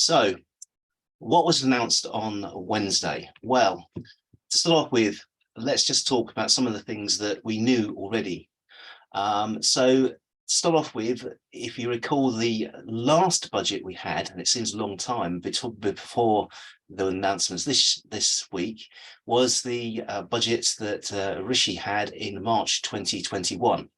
So, what was announced on Wednesday? Well, to start off with, let's just talk about some of the things that we knew already. So, to start off with, if you recall the last budget we had, and it seems a long time before the announcements this week, was the budget that Rishi had in March 2021.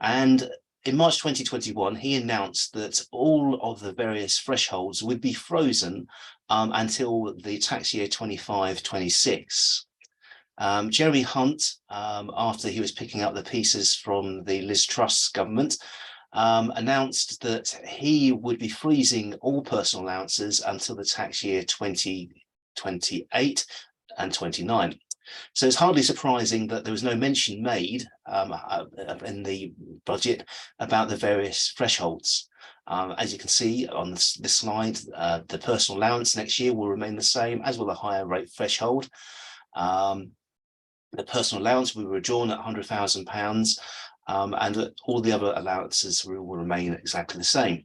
And in March 2021, he announced that all of the various thresholds would be frozen until the tax year 25-26. Jeremy Hunt, after he was picking up the pieces from the Liz Truss government, announced that he would be freezing all personal allowances until the tax year 2028 and 29. So it's hardly surprising that there was no mention made in the budget about the various thresholds. As you can see on this slide, the personal allowance next year will remain the same, as will the higher rate threshold. The personal allowance will be withdrawn at £100,000, and all the other allowances will remain exactly the same.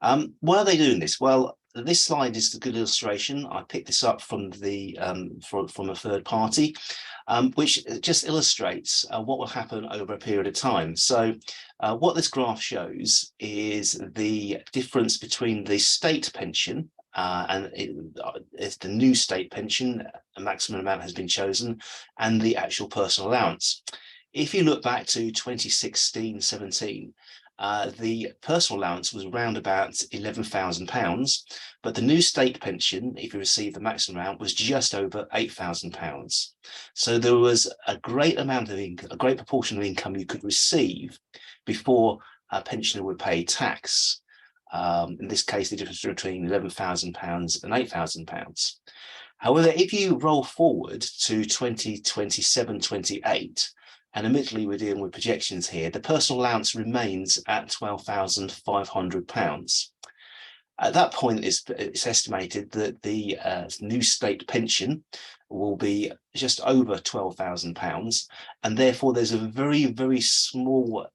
Why are they doing this? Well, this slide is a good illustration. I picked this up from the from a third party, which just illustrates what will happen over a period of time. So what this graph shows is the difference between the state pension and it's the new state pension, a maximum amount has been chosen, and the actual personal allowance. If you look back to 2016-17, the personal allowance was around about £11,000, but the new state pension, if you receive the maximum amount, was just over £8,000. So there was a great amount of income, a great proportion of income you could receive before a pensioner would pay tax. In this case, the difference between £11,000 and £8,000. However, if you roll forward to 2027-28, and admittedly we're dealing with projections here, the personal allowance remains at £12,500. At that point, it's estimated that the new state pension will be just over £12,000, and therefore there's a very, very small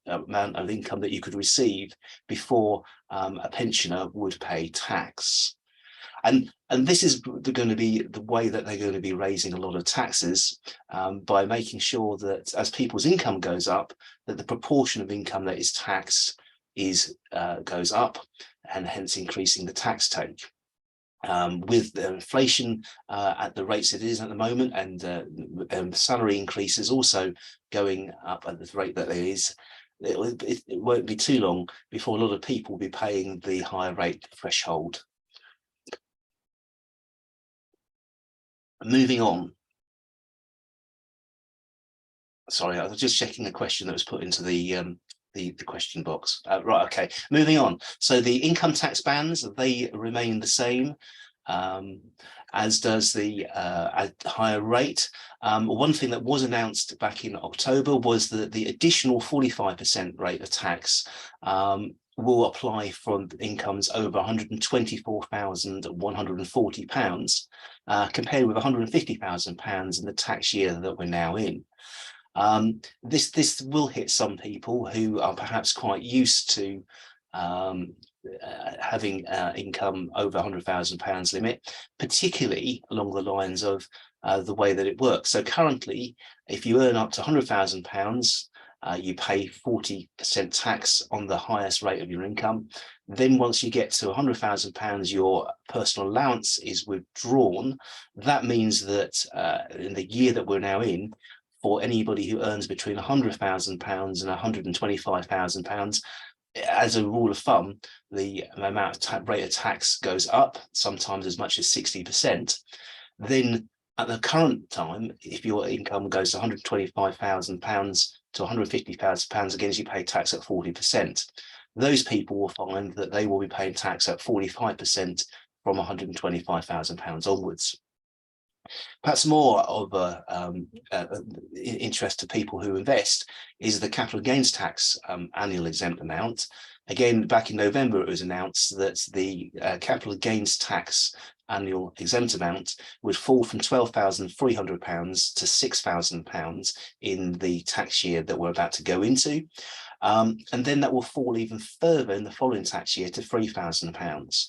amount of income that you could receive before a pensioner would pay tax. And this is going to be the way that they're going to be raising a lot of taxes, by making sure that as people's income goes up, that the proportion of income that is taxed goes up, and hence increasing the tax take. With the inflation at the rates it is at the moment, and salary increases also going up at the rate that it is, it won't be too long before a lot of people will be paying the higher rate threshold. Moving on. Sorry, I was just checking the question that was put into the question box. Right, okay, moving on. So the income tax bands, they remain the same, as does the higher rate. One thing that was announced back in October was that the additional 45% rate of tax will apply for incomes over £124,140, compared with £150,000 in the tax year that we're now in. This will hit some people who are perhaps quite used to having income over £100,000 limit, particularly along the lines of the way that it works. So currently, if you earn up to £100,000, you pay 40% tax on the highest rate of your income. Then once you get to £100,000, your personal allowance is withdrawn. That means that in the year that we're now in, for anybody who earns between £100,000 and £125,000, as a rule of thumb, the amount of rate of tax goes up, sometimes as much as 60%. Then at the current time, if your income goes to £125,000 to £150,000, again, you pay tax at 40%. Those people will find that they will be paying tax at 45% from £125,000 onwards. Perhaps more of interest to people who invest is the capital gains tax annual exempt amount. Again, back in November, it was announced that the capital gains tax annual exempt amount would fall from £12,300 to £6,000 in the tax year that we're about to go into. And then that will fall even further in the following tax year to £3,000.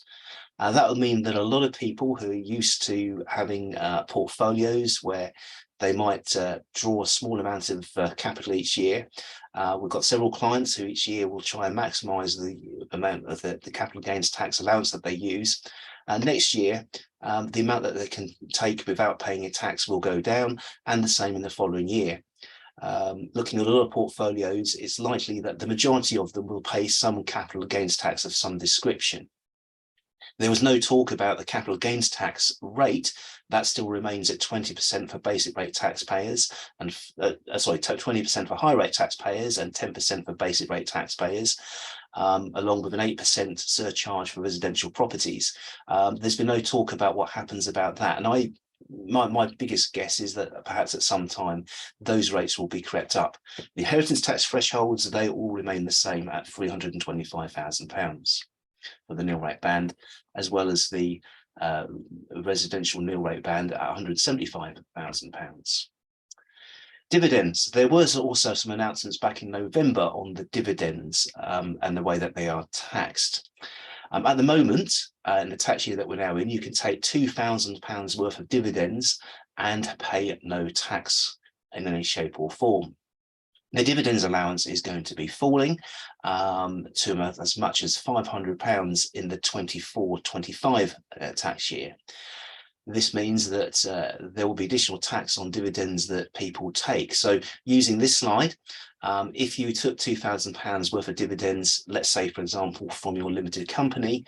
That would mean that a lot of people who are used to having portfolios where they might draw a small amount of capital each year. We've got several clients who each year will try and maximise the amount of the capital gains tax allowance that they use. Next year, the amount that they can take without paying a tax will go down, and the same in the following year. Looking at a lot of portfolios, it's likely that the majority of them will pay some capital gains tax of some description. There was no talk about the capital gains tax rate. That still remains at 20% for basic rate taxpayers, and 20% for high rate taxpayers and 10% for basic rate taxpayers, along with an 8% surcharge for residential properties. There's been no talk about what happens about that, and my biggest guess is that perhaps at some time those rates will be crept up. The inheritance tax thresholds, they all remain the same at £325,000 for the nil rate band, as well as the residential nil rate band at £175,000. Dividends. There was also some announcements back in November on the dividends and the way that they are taxed. At the moment, in the tax year that we're now in, you can take £2,000 worth of dividends and pay no tax in any shape or form. The dividends allowance is going to be falling to as much as £500 in the 24-25 tax year. This means that there will be additional tax on dividends that people take. So using this slide, if you took £2,000 worth of dividends, let's say, for example, from your limited company,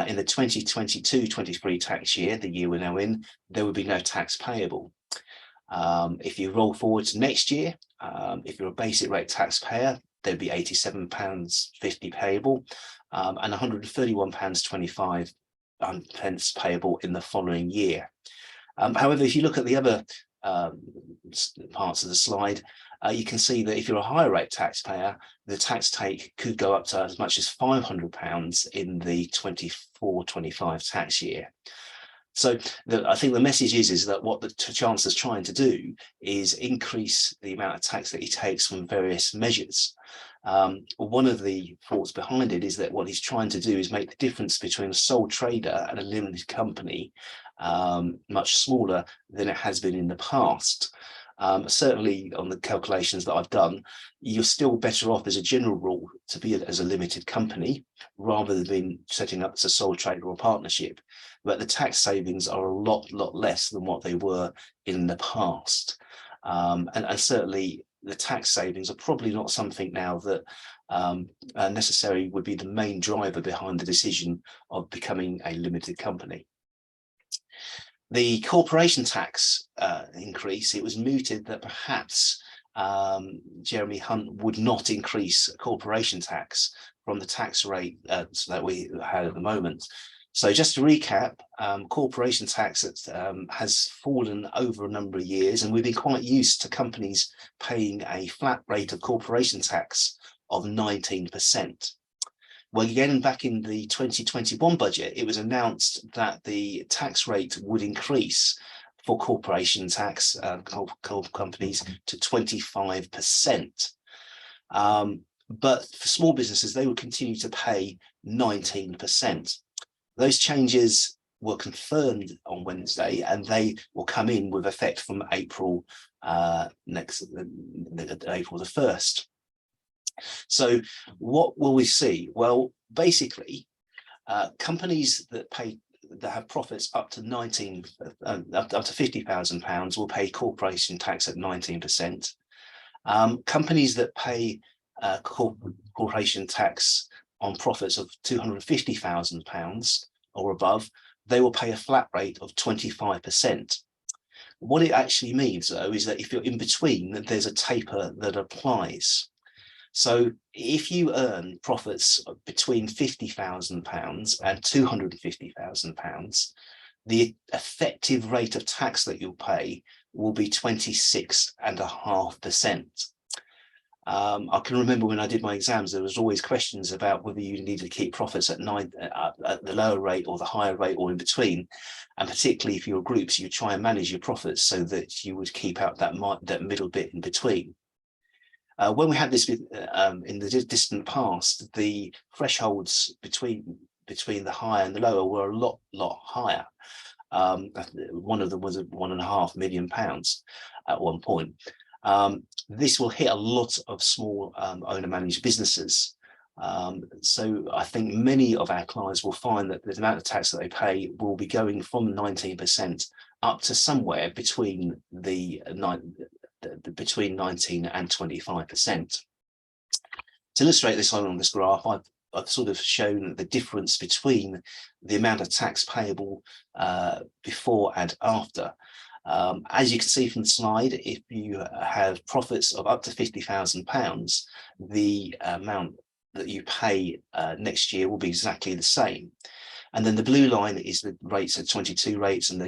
in the 2022-23 tax year, the year we're now in, there would be no tax payable. If you roll forward to next year, if you're a basic rate taxpayer, there'd be £87.50 payable and £131.25 pence payable in the following year. However, if you look at the other parts of the slide, you can see that if you're a higher rate taxpayer, the tax take could go up to as much as £500 in the 24-25 tax year. So I think the message is that what the Chancellor's trying to do is increase the amount of tax that he takes from various measures. One of the thoughts behind it is that what he's trying to do is make the difference between a sole trader and a limited company much smaller than it has been in the past. Certainly on the calculations that I've done, you're still better off as a general rule to be as a limited company rather than being setting up as a sole trader or partnership. But the tax savings are a lot less than what they were in the past. And certainly the tax savings are probably not something now that necessarily would be the main driver behind the decision of becoming a limited company. The corporation tax increase, it was mooted that perhaps Jeremy Hunt would not increase corporation tax from the tax rate that we had at the moment. So just to recap, corporation tax has fallen over a number of years, and we've been quite used to companies paying a flat rate of corporation tax of 19%. Well, again, back in the 2021 budget, it was announced that the tax rate would increase for corporation tax companies to 25%. But for small businesses, they would continue to pay 19%. Those changes were confirmed on Wednesday, and they will come in with effect from April April the 1st. So what will we see? Well, basically, companies that have profits up to £50,000 will pay corporation tax at 19%. Companies that pay corporation tax on profits of £250,000 or above, they will pay a flat rate of 25%. What it actually means, though, is that if you're in between, there's a taper that applies. So if you earn profits between £50,000 and £250,000, the effective rate of tax that you'll pay will be 26.5%. I can remember when I did my exams, there was always questions about whether you needed to keep profits at the lower rate or the higher rate or in between. And particularly if you're groups, you try and manage your profits so that you would keep out that middle bit in between. When we had this in the distant past, the thresholds between the higher and the lower were a lot higher. One of them was £1.5 million at one point. This will hit a lot of small owner-managed businesses. So I think many of our clients will find that the amount of tax that they pay will be going from 19% up to somewhere between between 19 and 25%. To illustrate this on this graph, I've sort of shown the difference between the amount of tax payable before and after. As you can see from the slide, if you have profits of up to £50,000, the amount that you pay next year will be exactly the same. And then the blue line is the rates at 22 rates, and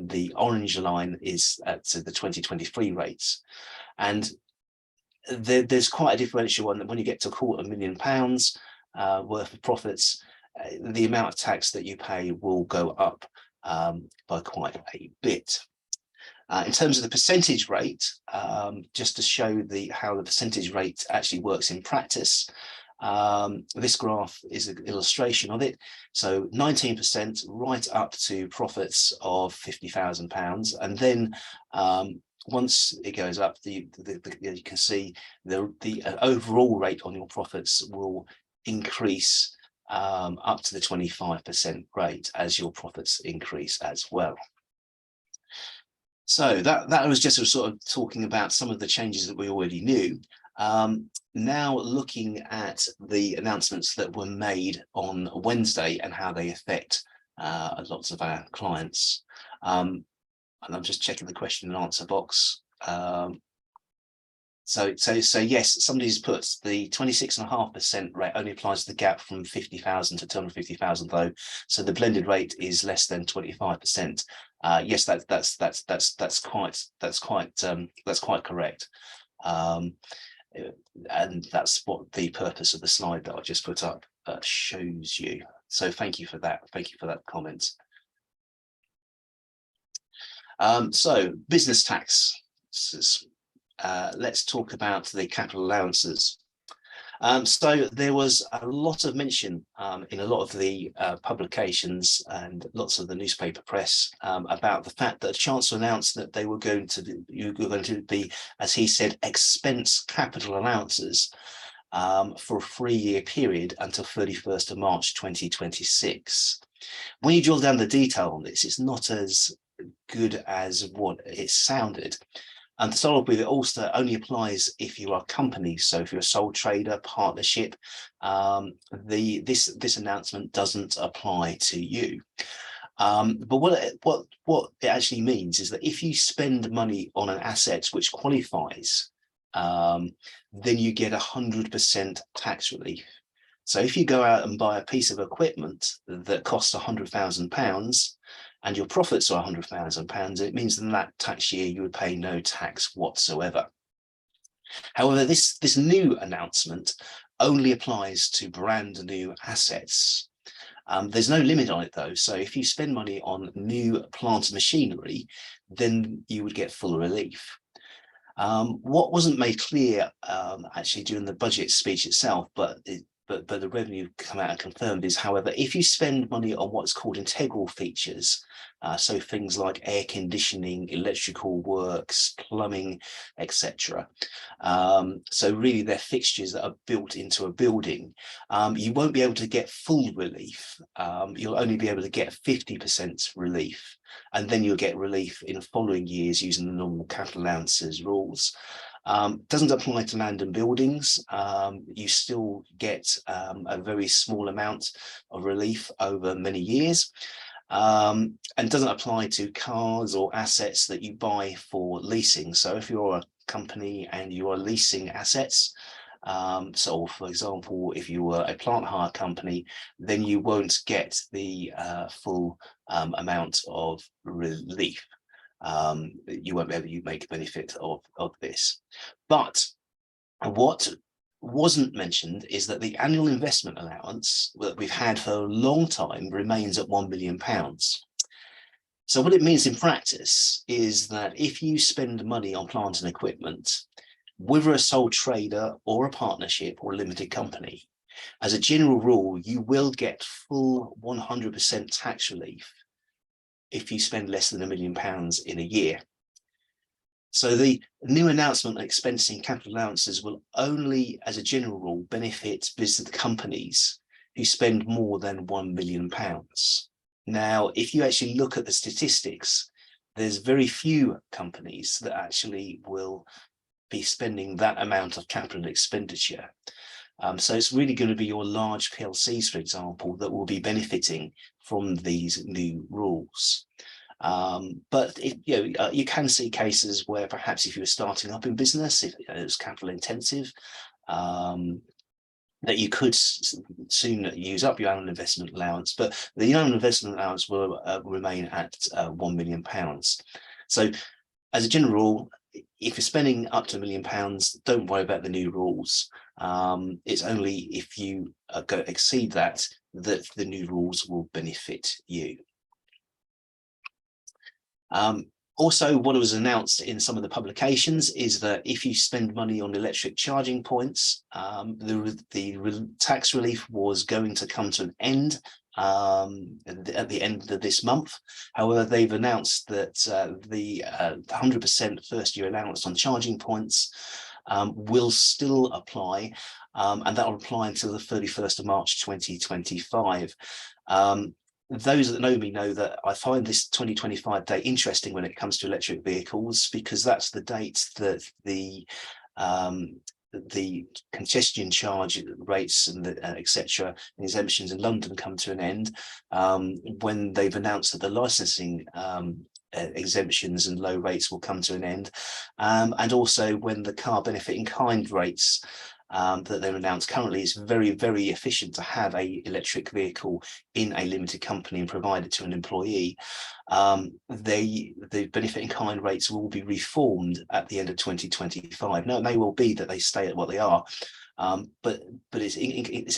the orange line is at the 2023 rates. And there's quite a differential when you get to £250,000 worth of profits. The amount of tax that you pay will go up by quite a bit. In terms of the percentage rate, just to show how the percentage rate actually works in practice, this graph is an illustration of it. So 19% right up to profits of £50,000, and then once it goes up, you can see the overall rate on your profits will increase up to the 25% rate as your profits increase as well. So that was just sort of talking about some of the changes that we already knew. Now looking at the announcements that were made on Wednesday and how they affect lots of our clients. And I'm just checking the question and answer box. So yes, somebody's put the 26.5% rate only applies to the gap from 50,000 to 250,000 though. So the blended rate is less than 25%. Yes, that's quite correct. And that's what the purpose of the slide that I just put up shows you. So thank you for that. Thank you for that comment. So business tax. Let's talk about the capital allowances. So there was a lot of mention in a lot of the publications and lots of the newspaper press about the fact that the Chancellor announced that they were going to be, as he said, expense capital allowances for a 3-year period until 31st of March 2026. When you drill down the detail on this, it's not as good as what it sounded. And to start off with, it also only applies if you are a company. So if you're a sole trader, partnership, this announcement doesn't apply to you. But what it actually means is that if you spend money on an asset which qualifies, then you get 100% tax relief. So if you go out and buy a piece of equipment that costs £100,000 and your profits are £100,000, it means that in that tax year you would pay no tax whatsoever. However, this new announcement only applies to brand new assets. There's no limit on it though. So if you spend money on new plant and machinery, then you would get full relief. What wasn't made clear actually during the budget speech itself, but the revenue come out and confirmed is, however, if you spend money on what's called integral features, so things like air conditioning, electrical works, plumbing, etc. So really they're fixtures that are built into a building. You won't be able to get full relief. You'll only be able to get 50% relief, and then you'll get relief in following years using the normal capital allowances rules. Doesn't apply to land and buildings. You still get a very small amount of relief over many years, and doesn't apply to cars or assets that you buy for leasing. So if you're a company and you are leasing assets, so for example, if you were a plant hire company, then you won't get the full amount of relief. You won't be able to make benefit of this. But what wasn't mentioned is that the annual investment allowance that we've had for a long time remains at £1 million. So what it means in practice is that if you spend money on plant and equipment, whether a sole trader or a partnership or a limited company, as a general rule, you will get full 100% tax relief if you spend less than £1 million in a year. So the new announcement that expensing capital allowances will only, as a general rule, benefit business companies who spend more than £1 million. Now, if you actually look at the statistics, there's very few companies that actually will be spending that amount of capital expenditure. So it's really going to be your large PLCs, for example, that will be benefiting from these new rules. But you can see cases where perhaps if you were starting up in business, if it was capital intensive, that you could soon use up your own investment allowance, but the own investment allowance will remain at £1 million. So as a general rule, if you're spending up to £1 million, don't worry about the new rules. It's only if you exceed that the new rules will benefit you. Also, what was announced in some of the publications is that if you spend money on electric charging points, the tax relief was going to come to an end at the end of this month. However, they've announced that the 100% first year allowance on charging points will still apply, and that will apply until the 31st of March 2025. Those that know me know that I find this 2025 date interesting when it comes to electric vehicles, because that's the date that the congestion charge rates and etc. exemptions in London come to an end, when they've announced that the licensing exemptions and low rates will come to an end, and also when the car benefit in kind rates that they've announced. Currently, it's very, very efficient to have a electric vehicle in a limited company and provide it to an employee. The benefit in kind rates will be reformed at the end of 2025. Now, it may well be that they stay at what they are, but it's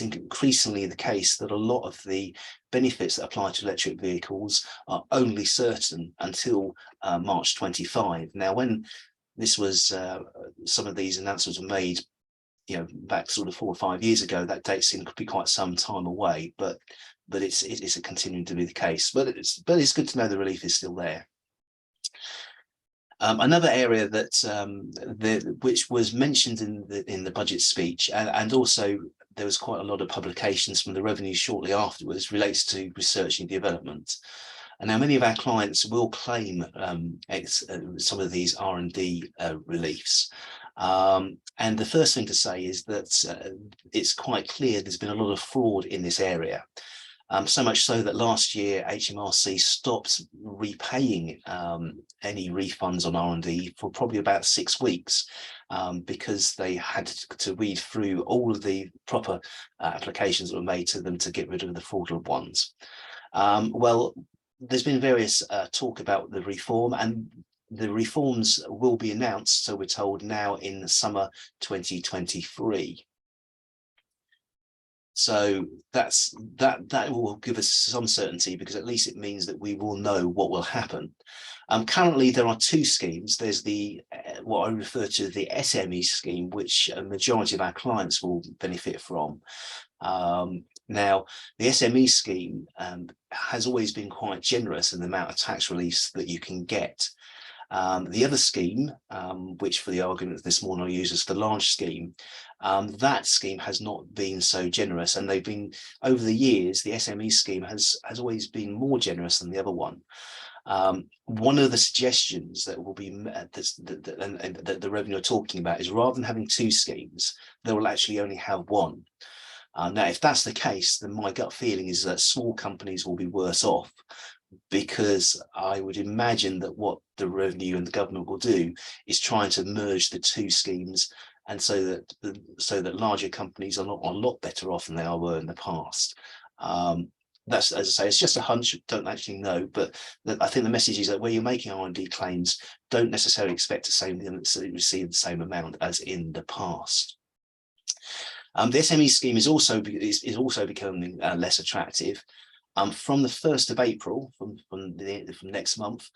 increasingly the case that a lot of the benefits that apply to electric vehicles are only certain until March 25. Now, when this was some of these announcements were made, back sort of 4 or 5 years ago, that date seemed to be quite some time away, but it's continuing to be the case. But it's good to know the relief is still there. Another area that which was mentioned in the budget speech, and also there was quite a lot of publications from the revenue shortly afterwards, relates to research and development. And now many of our clients will claim some of these R&D reliefs. And the first thing to say is that it's quite clear there's been a lot of fraud in this area. So much so that last year HMRC stopped repaying any refunds on R&D for probably about 6 weeks, because they had to read through all of the proper applications that were made to them to get rid of the fraudulent ones. Well, there's been various talk about the reform, and the reforms will be announced, so we're told, now in the summer 2023. So that will give us some certainty, because at least it means that we will know what will happen. Currently, there are 2 schemes. There's the what I refer to as the SME scheme, which a majority of our clients will benefit from. Now, the SME scheme has always been quite generous in the amount of tax reliefs that you can get. The other scheme, which for the argument this morning I'll use as the large scheme, that scheme has not been so generous, and they've been, over the years, the SME scheme has always been more generous than the other one. One of the suggestions that will be that the revenue are talking about is, rather than having 2 schemes, they will actually only have 1. Now, if that's the case, then my gut feeling is that small companies will be worse off, because I would imagine that what the revenue and the government will do is trying to merge the 2 schemes, and so that larger companies are a lot better off than they were in the past. That's, as I say, it's just a hunch, don't actually know, but I think the message is that where you're making R&D claims, don't necessarily expect to receive the same amount as in the past. The SME scheme is also becoming less attractive. From the 1st of April, from next month,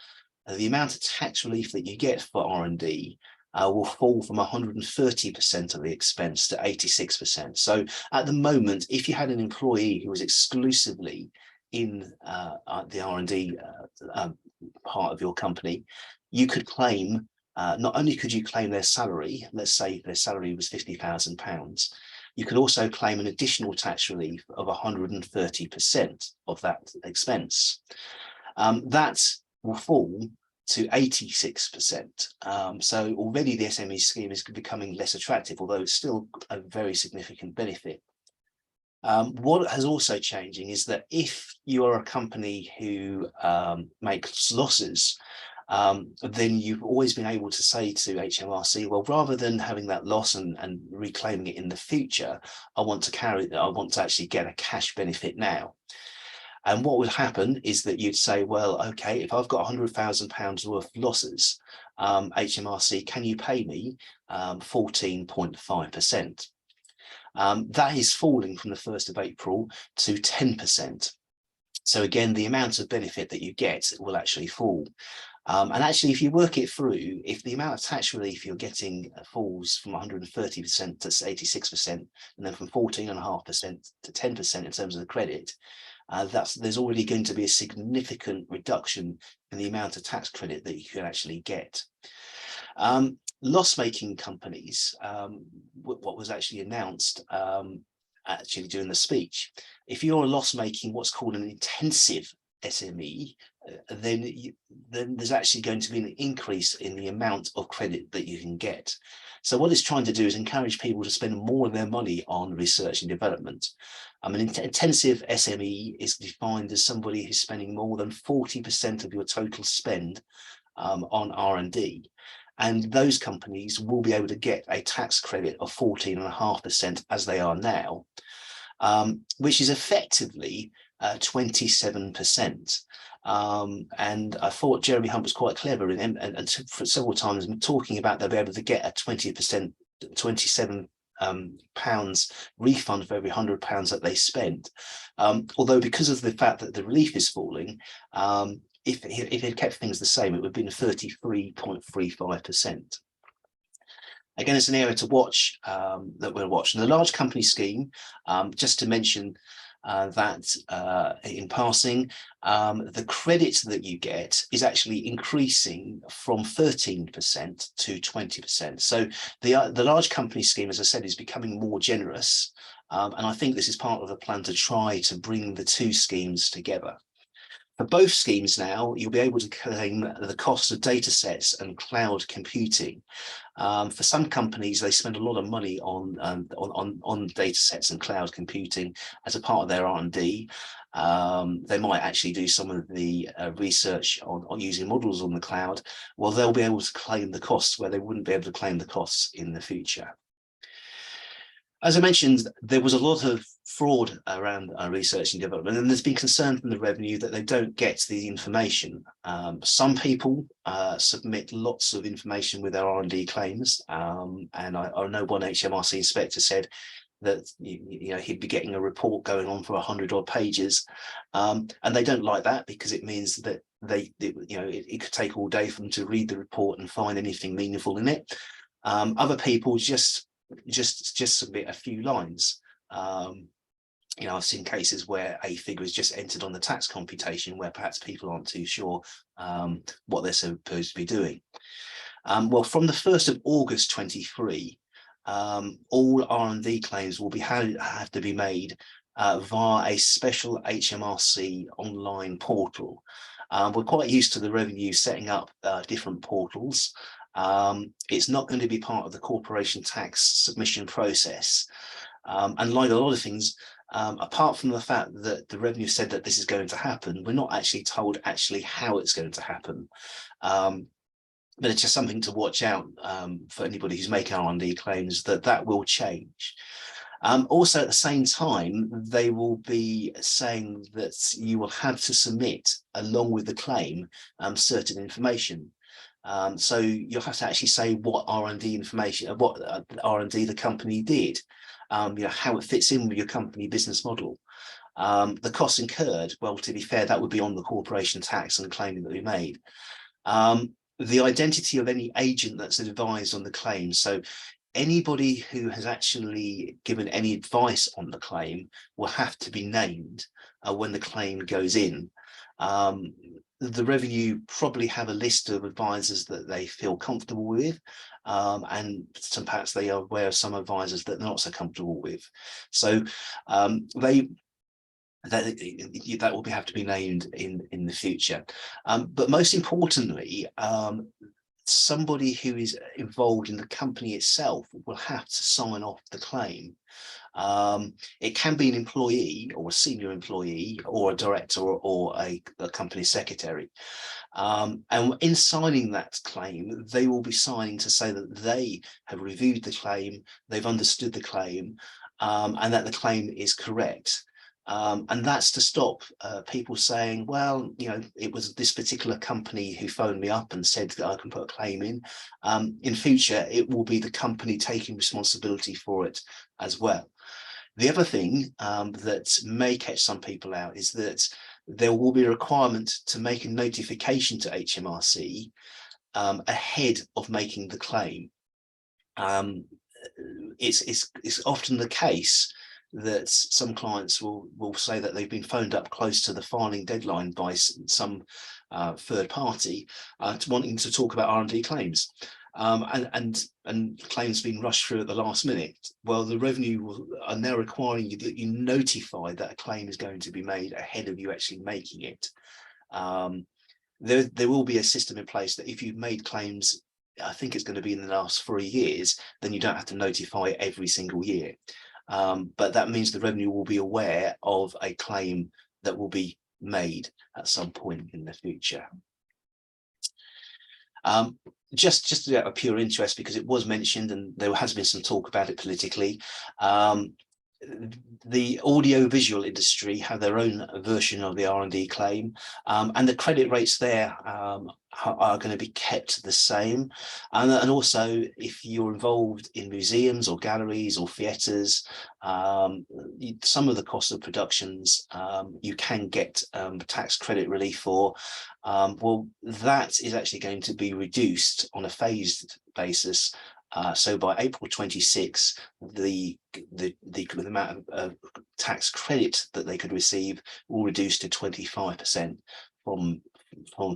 the amount of tax relief that you get for R&D will fall from 130% of the expense to 86%. So at the moment, if you had an employee who was exclusively in the R&D part of your company, you could claim, not only could you claim their salary, let's say their salary was £50,000, you could also claim an additional tax relief of 130% of that expense. That will fall to 86%. So already the SME scheme is becoming less attractive, although it's still a very significant benefit. What has also changing is that if you are a company who makes losses, then you've always been able to say to HMRC, well, rather than having that loss and reclaiming it in the future, I want to actually get a cash benefit now. And what would happen is that you'd say, well, okay, if I've got £100,000 worth of losses, HMRC, can you pay me 14.5%? That is falling from the 1st of April to 10%. So again, the amount of benefit that you get will actually fall. And actually, if you work it through, if the amount of tax relief you're getting falls from 130% to 86%, and then from 14.5% to 10% in terms of the credit, there's already going to be a significant reduction in the amount of tax credit that you can actually get. Loss-making companies, what was actually announced actually during the speech, if you're a loss-making, what's called an intensive SME, then there's actually going to be an increase in the amount of credit that you can get. So what it's trying to do is encourage people to spend more of their money on research and development. An intensive SME is defined as somebody who's spending more than 40% of your total spend on R&D. And those companies will be able to get a tax credit of 14.5% as they are now, which is effectively 27%. And I thought Jeremy Hunt was quite clever and several times talking about they'll be able to get a 20%, £27 refund for every £100 that they spent. Although because of the fact that the relief is falling, if it kept things the same, it would have been 33.35%. Again, it's an area to watch that we'll watch. And the large company scheme, just to mention that in passing, the credit that you get is actually increasing from 13% to 20%. So the large company scheme, as I said, is becoming more generous. And I think this is part of a plan to try to bring the two schemes together. For both schemes now, you'll be able to claim the cost of data sets and cloud computing. For some companies, they spend a lot of money on data sets and cloud computing as a part of their R&D. They might actually do some of the research on using models on the cloud. Well, they'll be able to claim the costs where they wouldn't be able to claim the costs in the future. As I mentioned, there was a lot of fraud around research and development, and there's been concern from the revenue that they don't get the information. Some people submit lots of information with their R&D claims, and I know one HMRC inspector said that he'd be getting a report going on for 100 odd pages, and they don't like that because it means that it could take all day for them to read the report and find anything meaningful in it. Other people just submit a few lines. I've seen cases where a figure is just entered on the tax computation where perhaps people aren't too sure what they're supposed to be doing. Well, from the 1st of August 23, all R&D claims will have to be made via a special HMRC online portal. We're quite used to the revenue setting up different portals. It's not going to be part of the corporation tax submission process. And like a lot of things, apart from the fact that the revenue said that this is going to happen, we're not actually told how it's going to happen. But it's just something to watch out for anybody who's making R&D claims, that will change. Also, at the same time, they will be saying that you will have to submit, along with the claim, certain information. So you'll have to actually say what R&D information, what R&D the company did, how it fits in with your company business model. The costs incurred, well, to be fair, that would be on the corporation tax and the claiming that we made. the identity of any agent that's advised on the claim. So anybody who has actually given any advice on the claim will have to be named when the claim goes in. The revenue probably have a list of advisors that they feel comfortable with, and perhaps they are aware of some advisors that they're not so comfortable with. So that will have to be named in the future. But most importantly, somebody who is involved in the company itself will have to sign off the claim. It can be an employee or a senior employee or a director or a company secretary. And in signing that claim, they will be signing to say that they have reviewed the claim, they've understood the claim, and that the claim is correct. And that's to stop people saying, well, you know, it was this particular company who phoned me up and said that I can put a claim in. In future, it will be the company taking responsibility for it as well. The other thing that may catch some people out is that there will be a requirement to make a notification to HMRC ahead of making the claim. It's often the case that some clients will say that they've been phoned up close to the filing deadline by some third party wanting to talk about R&D claims, and claims being rushed through at the last minute. Well, the revenue are now requiring you that you notify that a claim is going to be made ahead of you actually making it. There will be a system in place that if you've made claims, I think it's going to be in the last 3 years, then you don't have to notify every single year. But that means the revenue will be aware of a claim that will be made at some point in the future. Just out of pure interest, because it was mentioned and there has been some talk about it politically, the audio-visual industry have their own version of the R&D claim, and the credit rates there are going to be kept the same. And also, if you're involved in museums or galleries or theatres, some of the cost of productions you can get tax credit relief for. Well, that is actually going to be reduced on a phased basis. So by April 26, the amount of tax credit that they could receive will reduce to 25% from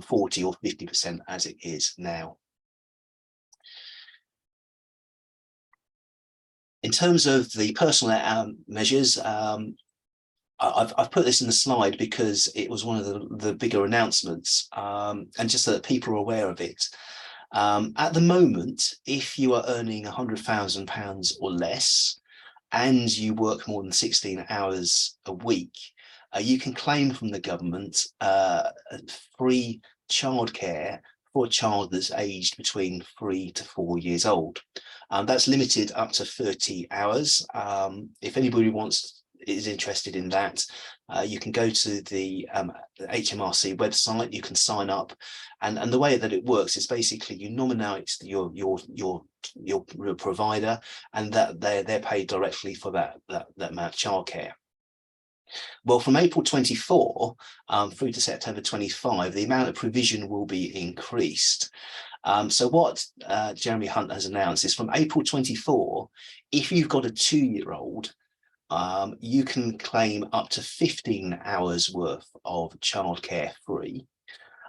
40 or 50% as it is now. In terms of the personal measures, I've put this in the slide because it was one of the bigger announcements, and just so that people are aware of it. At the moment, if you are earning £100,000 or less and you work more than 16 hours a week, you can claim from the government free childcare for a child that's aged between 3 to 4 years old. That's limited up to 30 hours. If anybody is interested in that, you can go to the HMRC website, you can sign up, and the way that it works is basically you nominate your provider, and that they're paid directly for that amount of childcare. Well, from April 24 through to September 25, the amount of provision will be increased. So what Jeremy Hunt has announced is from April 24, if you've got a 2-year-old, you can claim up to 15 hours worth of childcare free.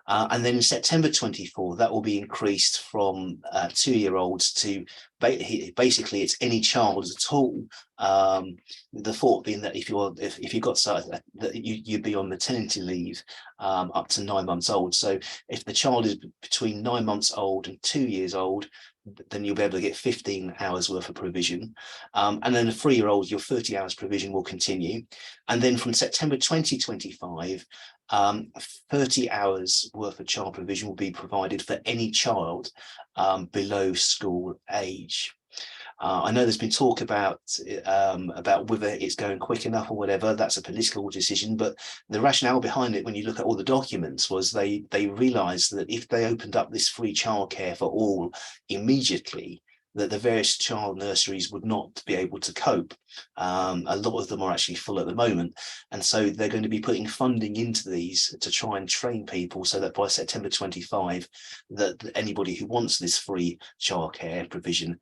And then in September 24, that will be increased from 2-year-olds to basically it's any child at all. The thought being that if you got started, that you'd be on maternity leave up to 9 months old. So if the child is between 9 months old and 2 years old, then you'll be able to get 15 hours worth of provision. And then a 3-year-old, your 30 hours provision will continue. And then from September 2025, 30 hours worth of child provision will be provided for any child below school age. I know there's been talk about whether it's going quick enough or whatever. That's a political decision, but the rationale behind it, when you look at all the documents, was they realised that if they opened up this free childcare for all immediately, that the various child nurseries would not be able to cope. A lot of them are actually full at the moment, and so they're going to be putting funding into these to try and train people so that by September 25 that anybody who wants this free childcare provision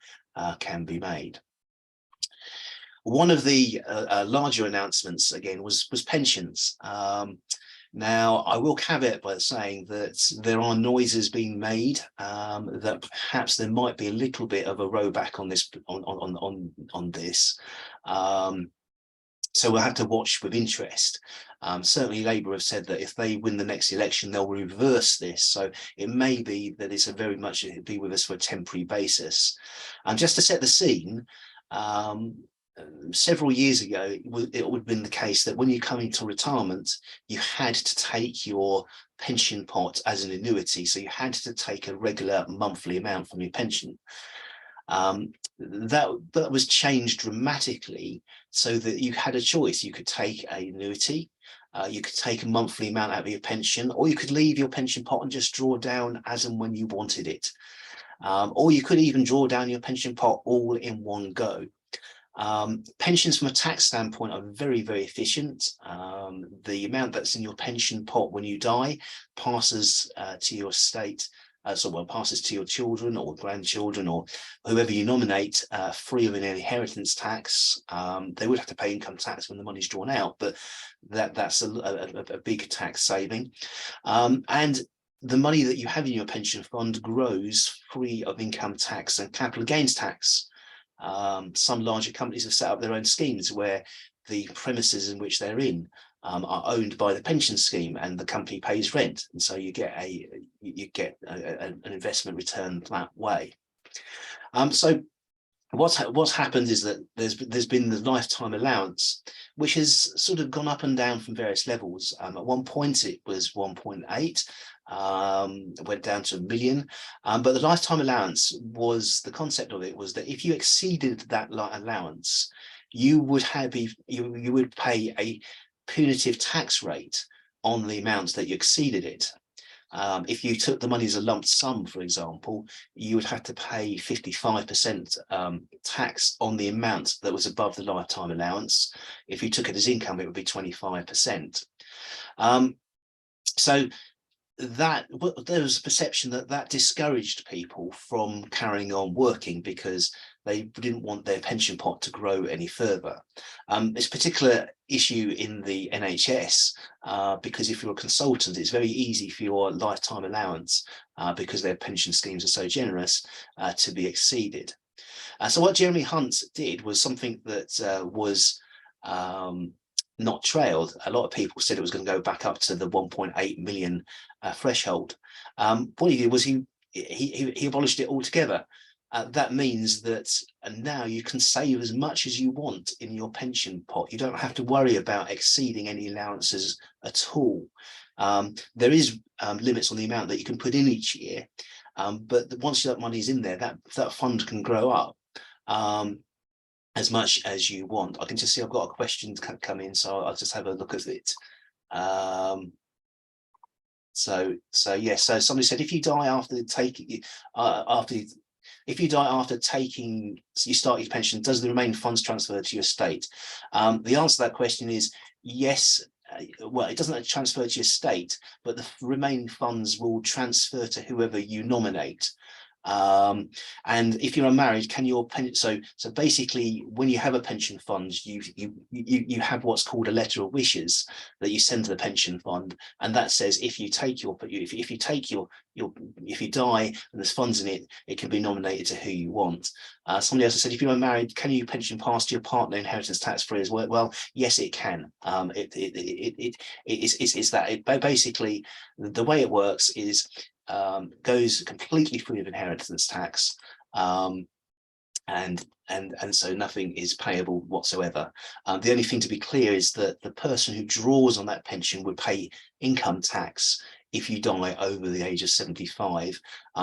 can be made. One of the larger announcements again was pensions. Now, I will caveat by saying that there are noises being made that perhaps there might be a little bit of a rowback on this. So we'll have to watch with interest. Certainly Labour have said that if they win the next election, they'll reverse this. So it may be that it's a very much be with us for a temporary basis. And just to set the scene, several years ago, it would have been the case that when you come into retirement, you had to take your pension pot as an annuity. So you had to take a regular monthly amount from your pension. That was changed dramatically so that you had a choice. You could take an annuity, you could take a monthly amount out of your pension, or you could leave your pension pot and just draw down as and when you wanted it. Or you could even draw down your pension pot all in one go. Pensions from a tax standpoint are very, very efficient. The amount that's in your pension pot when you die passes to your estate, passes to your children or grandchildren or whoever you nominate, free of an inheritance tax. They would have to pay income tax when the money's drawn out, but that's a big tax saving. And the money that you have in your pension fund grows free of income tax and capital gains tax. Some larger companies have set up their own schemes where the premises in which they're in are owned by the pension scheme, and the company pays rent, and so you get an investment return that way. So what's happened is that there's been the lifetime allowance, which has sort of gone up and down from various levels. At one point it was 1.8. Went down to 1 million, but the lifetime allowance was, the concept of it was that if you exceeded that allowance, you would pay a punitive tax rate on the amounts that you exceeded it. If you took the money as a lump sum, for example, you would have to pay 55% tax on the amount that was above the lifetime allowance. If you took it as income, it would be 25%. So there was a perception that discouraged people from carrying on working because they didn't want their pension pot to grow any further. It's a particular issue in the NHS because if you're a consultant, it's very easy for your lifetime allowance, because their pension schemes are so generous, to be exceeded. So what Jeremy Hunt did was something that was not trailed. A lot of people said it was going to go back up to the 1.8 million threshold. What he did was he abolished it altogether. That means that now you can save as much as you want in your pension pot. You don't have to worry about exceeding any allowances at all. There is limits on the amount that you can put in each year, but once that money is in there, that fund can grow up as much as you want. I can just see I've got a question come in, so I'll just have a look at it. So yes, so somebody said if you die after taking you start your pension, does the remaining funds transfer to your estate? The answer to that question is yes. Well, it doesn't transfer to your estate, but the remaining funds will transfer to whoever you nominate. And if you're unmarried, can your pension, so basically when you have a pension fund, you have what's called a letter of wishes that you send to the pension fund, and that says if you die and there's funds in it, it can be nominated to who you want. Somebody else said if you're unmarried, can you pension pass to your partner inheritance tax free as well? Well, yes, it can. Basically the way it works is goes completely free of inheritance tax, and so nothing is payable whatsoever. The only thing to be clear is that the person who draws on that pension would pay income tax if you die over the age of 75.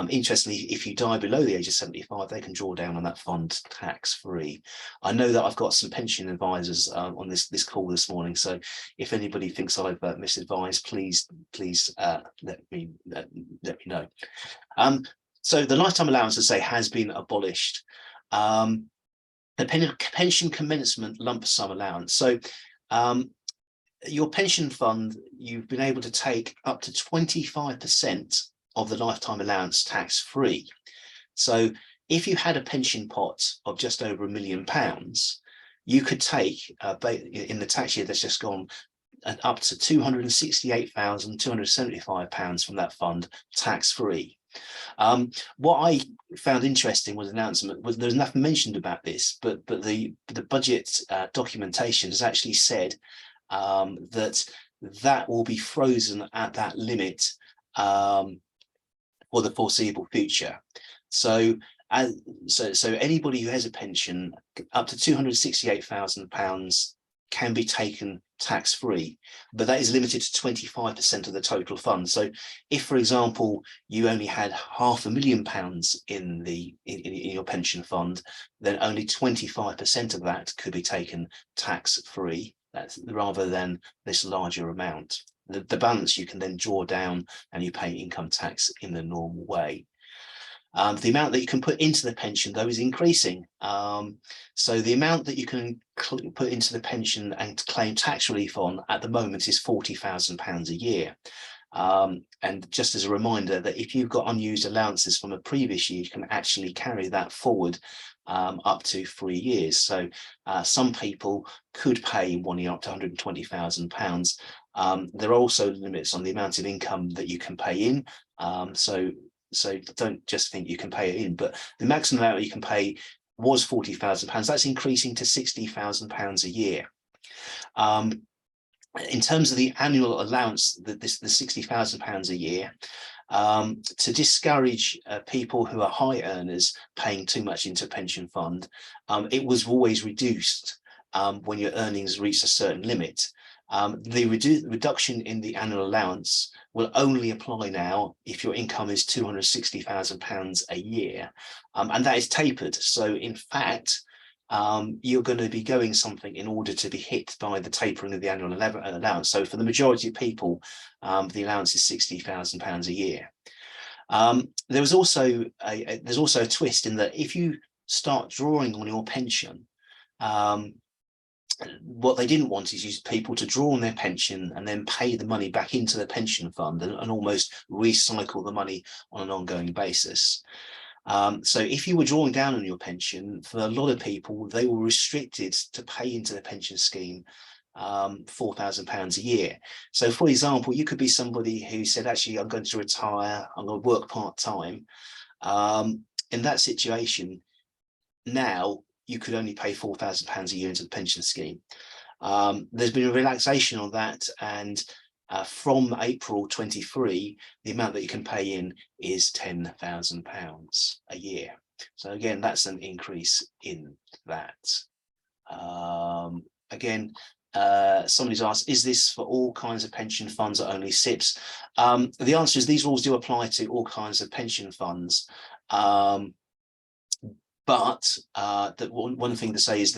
Interestingly, if you die below the age of 75, they can draw down on that fund tax free. I know that I've got some pension advisors on this call this morning, so if anybody thinks I've misadvised, please let me know. So the lifetime allowance, as I say, has been abolished. The pension commencement lump sum allowance. So your pension fund, you've been able to take up to 25% of the lifetime allowance tax free. So if you had a pension pot of just over £1 million, you could take in the tax year that's just gone up to £268,275 from that fund tax free. What I found interesting was an announcement was there's nothing mentioned about this, but the budget documentation has actually said that will be frozen at that limit for the foreseeable future. So anybody who has a pension up to £268,000 can be taken tax-free, but that is limited to 25% of the total fund. So if, for example, you only had £500,000 in your pension fund, then only 25% of that could be taken tax-free, rather than this larger amount. The balance you can then draw down and you pay income tax in the normal way. The amount that you can put into the pension, though, is increasing. So the amount that you can put into the pension and claim tax relief on at the moment is £40,000 a year. And just as a reminder that if you've got unused allowances from a previous year, you can actually carry that forward up to 3 years. So some people could pay 1 year up to £120,000. There are also limits on the amount of income that you can pay in. So don't just think you can pay it in, but the maximum amount you can pay was £40,000. That's increasing to £60,000 a year. In terms of the annual allowance, the £60,000 a year, to discourage people who are high earners paying too much into a pension fund, it was always reduced when your earnings reached a certain limit. The reduction in the annual allowance will only apply now if your income is £260,000 a year, and that is tapered. So in fact, you're going to be going something in order to be hit by the tapering of the annual allowance. So for the majority of people, the allowance is £60,000 a year. There's also a twist in that if you start drawing on your pension, what they didn't want is people to draw on their pension and then pay the money back into the pension fund and almost recycle the money on an ongoing basis. So if you were drawing down on your pension, for a lot of people, they were restricted to pay into the pension scheme £4,000 a year. So for example, you could be somebody who said, actually, I'm going to retire, I'm going to work part-time. In that situation, now you could only pay £4,000 a year into the pension scheme. There's been a relaxation on that, and from April 23, the amount that you can pay in is £10,000 a year. So again, that's an increase in that. Again, somebody's asked, is this for all kinds of pension funds or only SIPs? The answer is these rules do apply to all kinds of pension funds. But one thing to say is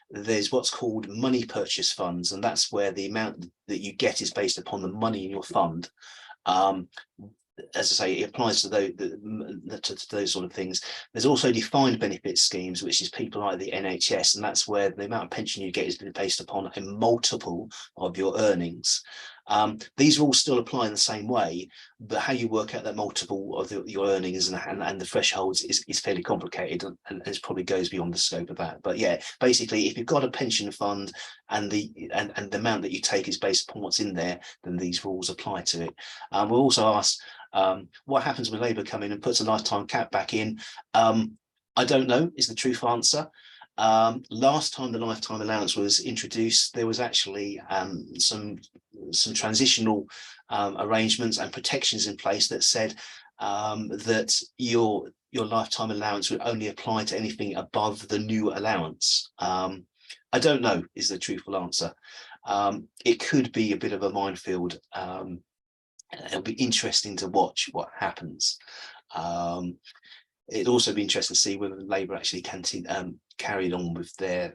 there's what's called money purchase funds, and that's where the amount that you get is based upon the money in your fund. As I say, it applies to those sort of things. There's also defined benefit schemes, which is people like the NHS, and that's where the amount of pension you get is based upon a multiple of your earnings. These rules still apply in the same way, but how you work out that multiple of your earnings and the thresholds is fairly complicated, and it probably goes beyond the scope of that. But yeah, basically, if you've got a pension fund and the amount that you take is based upon what's in there, then these rules apply to it. We'll also ask, what happens when Labour come in and puts a lifetime cap back in? I don't know is the truth answer. Last time the lifetime allowance was introduced, there was actually some transitional arrangements and protections in place that said that your lifetime allowance would only apply to anything above the new allowance. I don't know is the truthful answer. It could be a bit of a minefield. It'll be interesting to watch what happens. It'd also be interesting to see whether Labour actually can carry on with their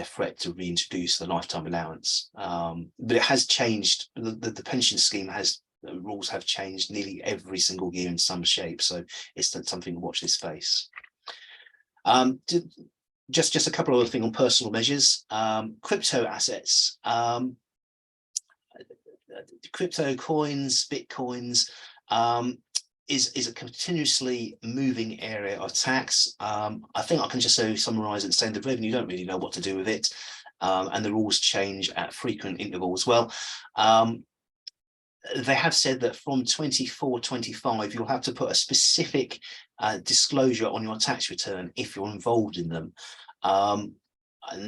threat to reintroduce the lifetime allowance. But it has changed. The pension scheme has rules have changed nearly every single year in some shape, so it's something to watch this space. Just a couple of other things on personal measures. Crypto assets, crypto coins, bitcoins, is a continuously moving area of tax. I think I can just summarize it saying the revenue don't really know what to do with it, and the rules change at frequent intervals. Well, they have said that from 24-25 you'll have to put a specific disclosure on your tax return if you're involved in them. And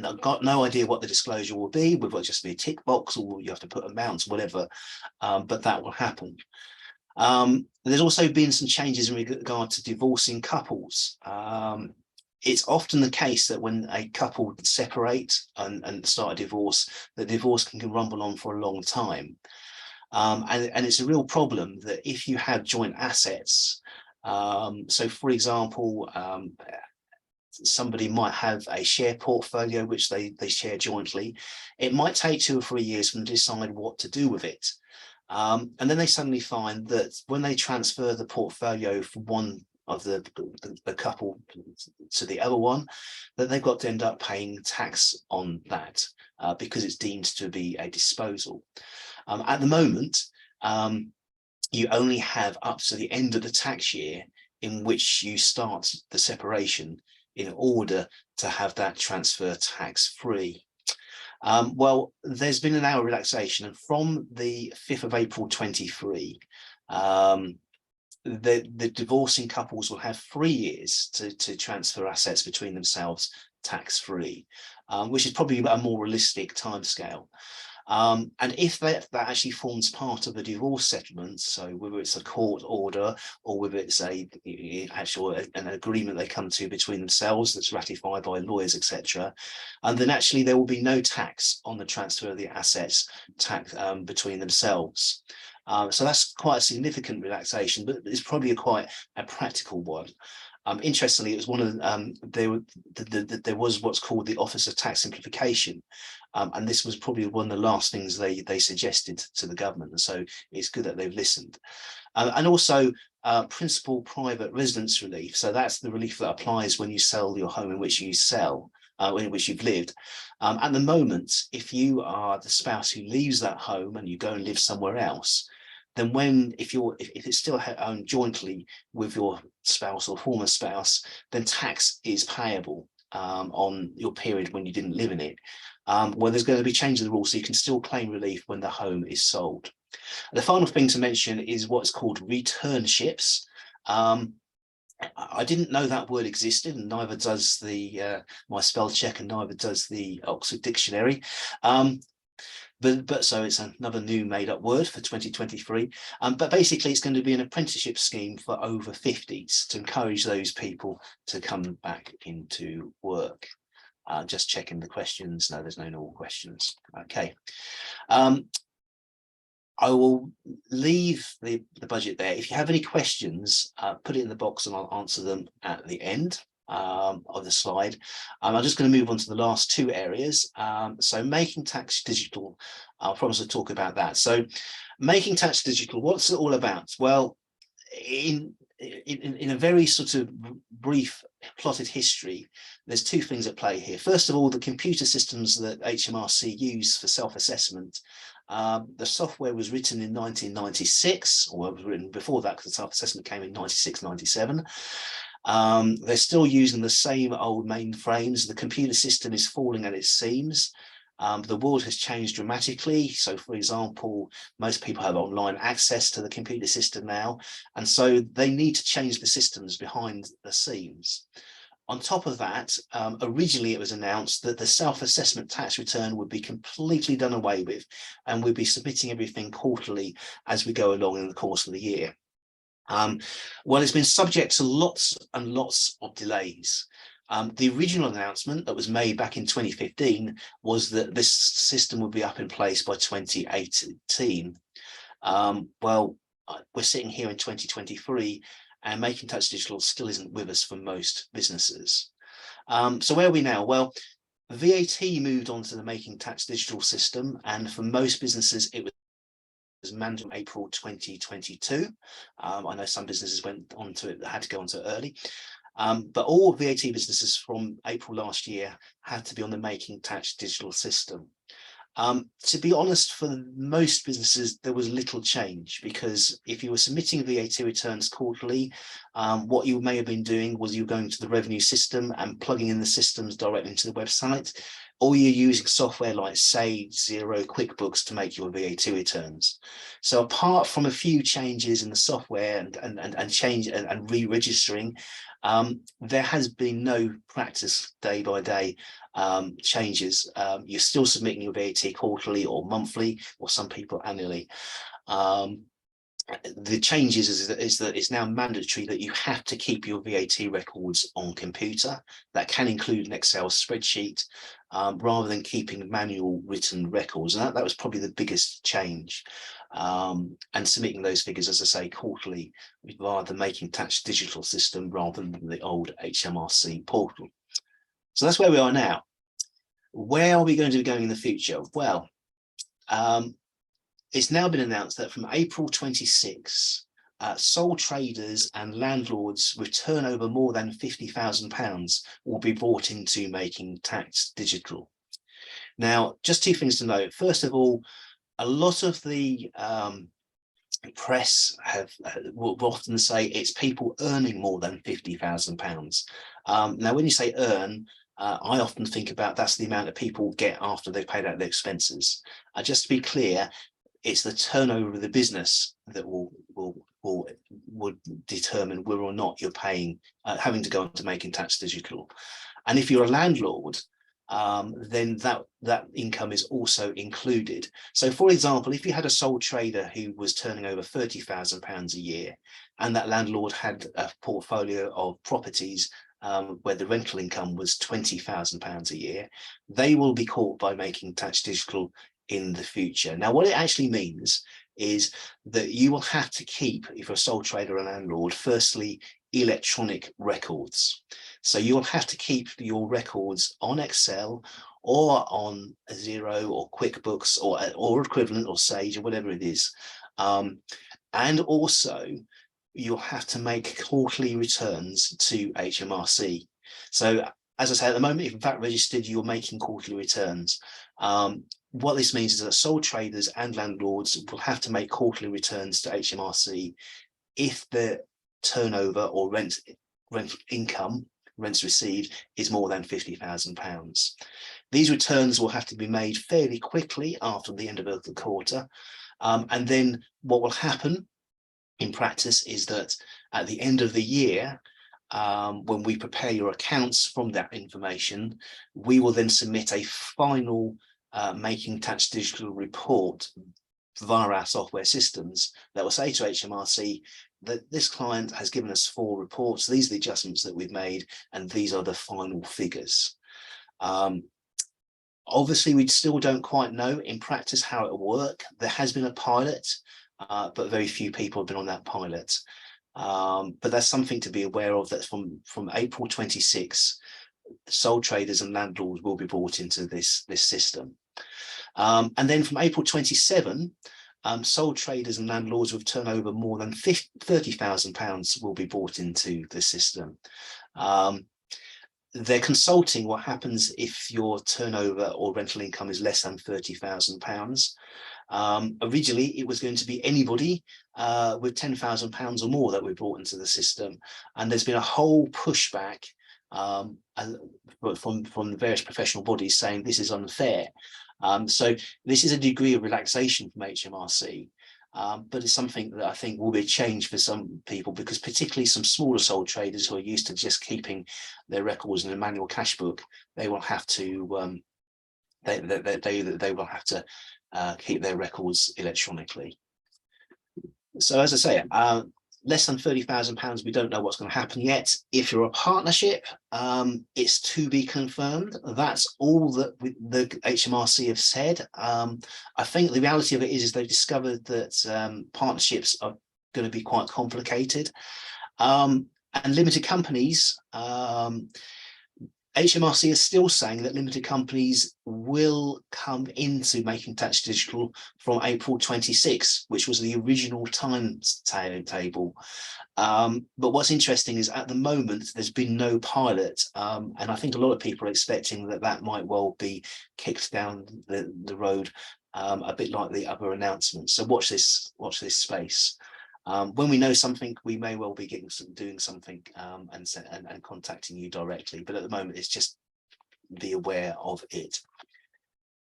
I've got no idea what the disclosure will be, whether it'll just be a tick box or you have to put amounts, whatever, but that will happen. There's also been some changes in regard to divorcing couples. It's often the case that when a couple separate and start a divorce, the divorce can rumble on for a long time. And it's a real problem that if you have joint assets, so for example, somebody might have a share portfolio which they share jointly. It might take 2 or 3 years for them to decide what to do with it. And then they suddenly find that when they transfer the portfolio from one of the couple to the other one, that they've got to end up paying tax on that because it's deemed to be a disposal. At the moment, you only have up to the end of the tax year in which you start the separation in order to have that transfer tax free. Well, there's been an hour relaxation, and from the 5th of April 23, the divorcing couples will have 3 years to transfer assets between themselves tax free, which is probably a more realistic timescale. And if that actually forms part of a divorce settlement, so whether it's a court order or whether it's an agreement they come to between themselves that's ratified by lawyers, etc., and then actually there will be no tax on the transfer of the assets between themselves. So that's quite a significant relaxation, but it's probably quite a practical one. Interestingly, it was one of there was what's called the Office of Tax Simplification, and this was probably one of the last things they suggested to the government, and so it's good that they've listened. And also principal private residence relief. So that's the relief that applies when you sell your home in which you sell, in which you've lived. At the moment, if you are the spouse who leaves that home and you go and live somewhere else, then if it's still owned jointly with your spouse or former spouse, then tax is payable on your period when you didn't live in it. Well, there's going to be change in the rules, so you can still claim relief when the home is sold. The final thing to mention is what's called returnships. I didn't know that word existed, and neither does my spell check, and neither does the Oxford Dictionary. But so it's another new made-up word for 2023. But basically, it's going to be an apprenticeship scheme for over 50s to encourage those people to come back into work. Just checking the questions. No, there's no normal questions. Okay. I will leave the budget there. If you have any questions, put it in the box and I'll answer them at the end of the slide. I'm just going to move on to the last 2 areas. So making tax digital, I'll promise to talk about that. So making tax digital, what's it all about? Well, in a very sort of brief plotted history, there's 2 things at play here. First of all, the computer systems that HMRC use for self-assessment. The software was written in 1996, or it was written before that because the self-assessment came in 96, 97. They're still using the same old mainframes. The computer system is falling at its seams. The world has changed dramatically. So, for example, most people have online access to the computer system now, and so they need to change the systems behind the scenes. On top of that, originally it was announced that the self-assessment tax return would be completely done away with, and we'd be submitting everything quarterly as we go along in the course of the year. Well, it's been subject to lots and lots of delays. The original announcement that was made back in 2015 was that this system would be up in place by 2018. Well, we're sitting here in 2023 and making tax digital still isn't with us for most businesses. So where are we now? Well, VAT moved on to the making tax digital system, and for most businesses it was mandatory from April 2022. I know some businesses went onto it, had to go onto it early. But all VAT businesses from April last year had to be on the Making Tax digital system. To be honest, for most businesses, there was little change, because if you were submitting VAT returns quarterly, what you may have been doing was you going to the revenue system and plugging in the systems directly into the website, or you're using software like Sage, Xero, QuickBooks to make your VAT returns. So apart from a few changes in the software and re-registering, there has been no practice day by day changes. You're still submitting your VAT quarterly or monthly, or some people annually. The changes is that it's now mandatory that you have to keep your VAT records on computer. That can include an Excel spreadsheet, rather than keeping manual written records. And that was probably the biggest change. And submitting those figures, as I say, quarterly via the Making Tax digital system rather than the old HMRC portal. So that's where we are now. Where are we going to be going in the future? Well, it's now been announced that from April 26, sole traders and landlords with turnover more than £50,000 will be brought into Making Tax digital. Now, just two things to note. First of all, a lot of the press will often say it's people earning more than £50,000. Now, when you say earn, I often think about that's the amount that people get after they've paid out their expenses. Just to be clear, it's the turnover of the business that would determine whether or not you're paying, having to go into Making Tax digital. And if you're a landlord, then that income is also included. So, for example, if you had a sole trader who was turning over £30,000 a year, and that landlord had a portfolio of properties where the rental income was £20,000 a year, they will be caught by Making Tax digital in the future. Now, what it actually means is that you will have to keep, if you're a sole trader or landlord, firstly, electronic records. So you'll have to keep your records on Excel or on Xero or QuickBooks or equivalent, or Sage, or whatever it is. And also, you'll have to make quarterly returns to HMRC. So, as I say, at the moment, if in fact registered, you're making quarterly returns. What this means is that sole traders and landlords will have to make quarterly returns to HMRC if the turnover or rent income, rents received, is more than £50,000. These returns will have to be made fairly quickly after the end of the quarter. And then what will happen in practice is that at the end of the year, when we prepare your accounts from that information, we will then submit a final Making Tax digital report via our software systems that will say to HMRC that this client has given us 4 reports, these are the adjustments that we've made, and these are the final figures. Obviously, we still don't quite know in practice how it will work. There has been a pilot, but very few people have been on that pilot. But that's something to be aware of, that from April 26, sole traders and landlords will be brought into this system. And then from April 27, sole traders and landlords with turnover more than £30,000 will be brought into the system. They're consulting what happens if your turnover or rental income is less than £30,000. Originally, it was going to be anybody with £10,000 or more that we brought into the system, and there's been a whole pushback from the various professional bodies saying this is unfair. So this is a degree of relaxation from HMRC, but it's something that I think will be a change for some people, because particularly some smaller sole traders who are used to just keeping their records in a manual cash book, they will have to they will have to keep their records electronically. So, as I say, less than £30,000, we don't know what's going to happen yet. If you're a partnership, it's to be confirmed. That's all that the HMRC have said. I think the reality of it is they've discovered that partnerships are going to be quite complicated. And limited companies, HMRC is still saying that limited companies will come into Making Tax Digital from April 26, which was the original timetable. But what's interesting is at the moment, there's been no pilot. And I think a lot of people are expecting that that might well be kicked down the road, a bit like the other announcements. So watch this space. When we know something, we may well be doing something and contacting you directly. But at the moment, it's just be aware of it.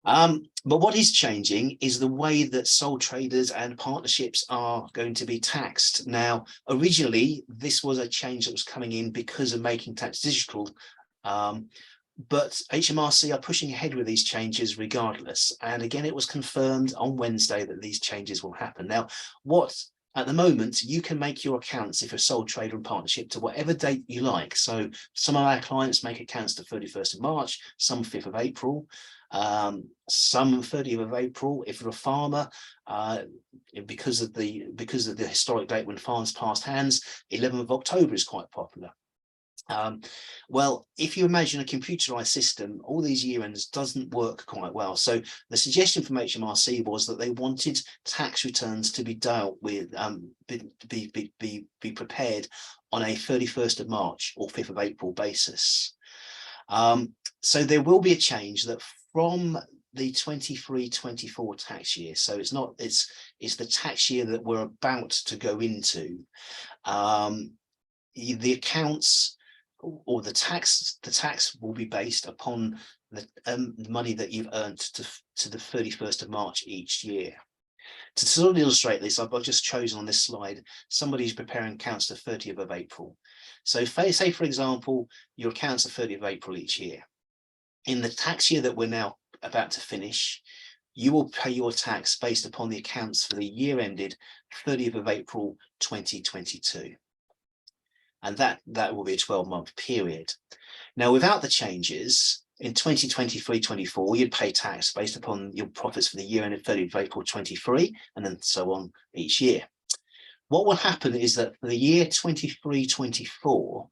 But what is changing is the way that sole traders and partnerships are going to be taxed. Now, originally, this was a change that was coming in because of Making Tax Digital. But HMRC are pushing ahead with these changes regardless. And again, it was confirmed on Wednesday that these changes will happen. Now, at the moment, you can make your accounts if you're a sole trader and partnership to whatever date you like. So some of our clients make accounts to 31st of March, some 5th of April, some 30th of April. If you're a farmer, because of the historic date when farms passed hands, 11th of October is quite popular. Well, if you imagine a computerized system, all these year ends doesn't work quite well. So the suggestion from HMRC was that they wanted tax returns to be dealt with, be prepared on a 31st of March or 5th of April basis. So there will be a change that from the 23-24 tax year. So it's the tax year that we're about to go into. The accounts or the tax will be based upon the money that you've earned to the 31st of March each year. To sort of illustrate this, I've just chosen on this slide somebody who's preparing accounts to 30th of April. So say, for example, your accounts are 30th of April each year. In the tax year that we're now about to finish, you will pay your tax based upon the accounts for the year ended 30th of April 2022. And that will be a 12-month period. Now, without the changes, in 2023-24, you'd pay tax based upon your profits for the year ended 30th of April 23, and then so on each year. What will happen is that for the year 23-24,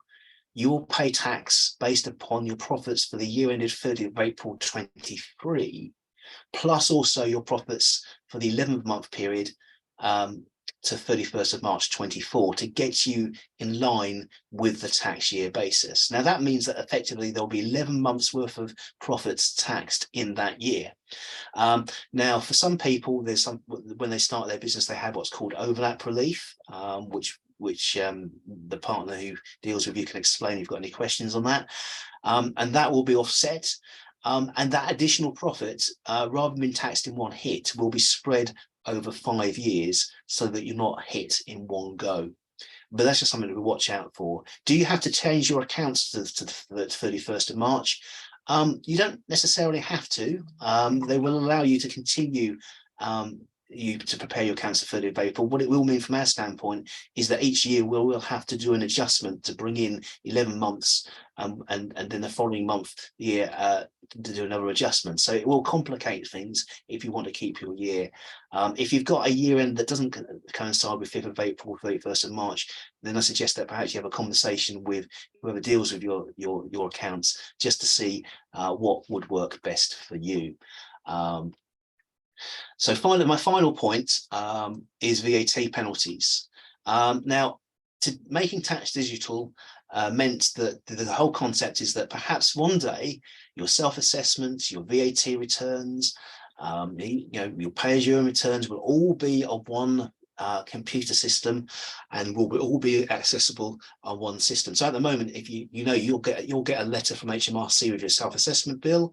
you will pay tax based upon your profits for the year ended 30th of April 23, plus also your profits for the 11th month period to 31st of March 24 to get you in line with the tax year basis. Now that means that effectively there'll be 11 months worth of profits taxed in that year. Now for some people, when they start their business, they have what's called overlap relief, which the partner who deals with you can explain if you've got any questions on that. And that will be offset. And that additional profit, rather than being taxed in one hit, will be spread over 5 years so that you're not hit in one go. But that's just something to watch out for. Do you have to change your accounts to the 31st of March? You don't necessarily have to. They will allow you to continue to prepare your accounts to 30th of April. What it will mean from our standpoint is that each year we'll have to do an adjustment to bring in 11 months and then the following year to do another adjustment. So it will complicate things if you want to keep your year. If you've got a year end that doesn't coincide with 5th of April, 31st of March, then I suggest that perhaps you have a conversation with whoever deals with your accounts just to see what would work best for you. So finally, my final point is VAT penalties. Now, Making Tax Digital meant that the whole concept is that perhaps one day your self-assessments, your VAT returns, your pay-as-you-earn returns will all be on one computer system and will all be accessible on one system. So at the moment, if you'll get a letter from HMRC with your self-assessment bill.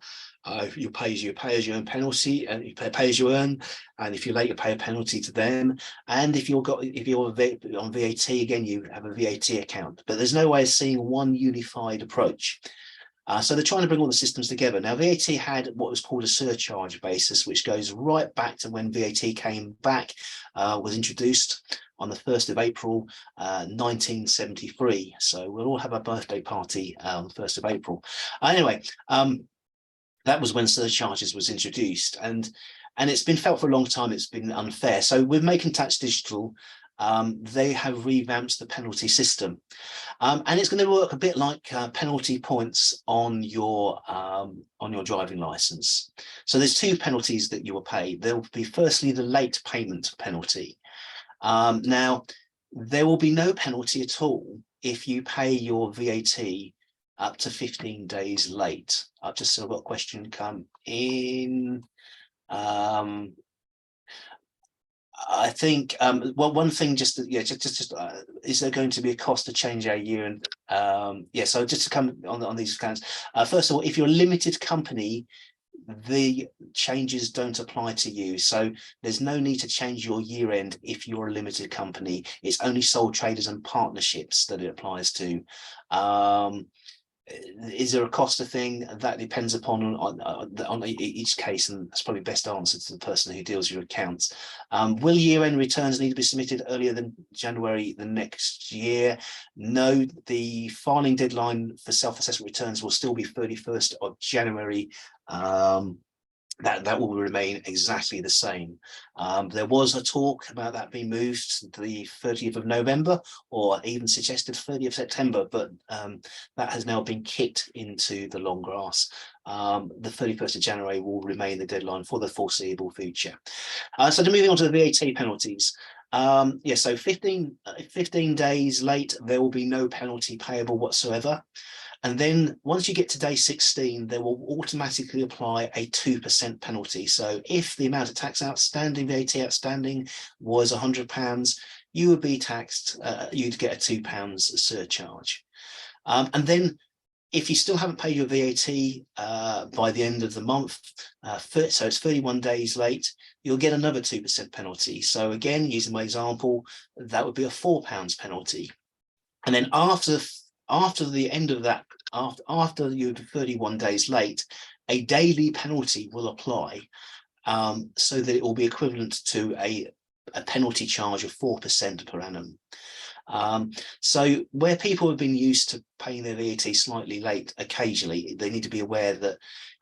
You pay as you earn penalty, and you pay as you earn, and if you're late, you pay a penalty to them. And if you're on VAT, again, you have a VAT account. But there's no way of seeing one unified approach. So they're trying to bring all the systems together. Now, VAT had what was called a surcharge basis, which goes right back to when VAT came back, was introduced on the 1st of April, 1973. So we'll all have a birthday party on the 1st of April. Anyway, that was when surcharges was introduced, and it's been felt for a long time it's been unfair. So with Making Tax Digital, they have revamped the penalty system. And it's going to work a bit like penalty points on your driving license. So there's two penalties that you will pay. There will be firstly the late payment penalty. Now, there will be no penalty at all if you pay your VAT up to 15 days late. I've just got a question come in. I think well, one thing just is there going to be a cost to change our year? And yeah, so just to come on these accounts, first of all, if you're a limited company, the changes don't apply to you, so there's no need to change your year end if you're a limited company. It's only sole traders and partnerships that it applies to. Is there a cost of thing? That depends upon on each case, and that's probably best answered to the person who deals with your accounts. Will year-end returns need to be submitted earlier than January the next year? No, the filing deadline for self-assessment returns will still be 31st of January. That will remain exactly the same. There was a talk about that being moved to the 30th of November, or even suggested 30th of September, but that has now been kicked into the long grass. The 31st of January will remain the deadline for the foreseeable future. So moving on to the VAT penalties. Yeah, so 15 days late, there will be no penalty payable whatsoever. And then once you get to day 16, they will automatically apply a 2% penalty. So if the amount of tax outstanding, VAT outstanding, was £100, you would be taxed, you'd get a £2 surcharge. And then if you still haven't paid your VAT by the end of the month, so it's 31 days late, you'll get another 2% penalty. So again, using my example, that would be a £4 penalty. And then after the end of that, after you're 31 days late, a daily penalty will apply, so that it will be equivalent to a penalty charge of 4% per annum. So where people have been used to paying their VAT slightly late occasionally, they need to be aware that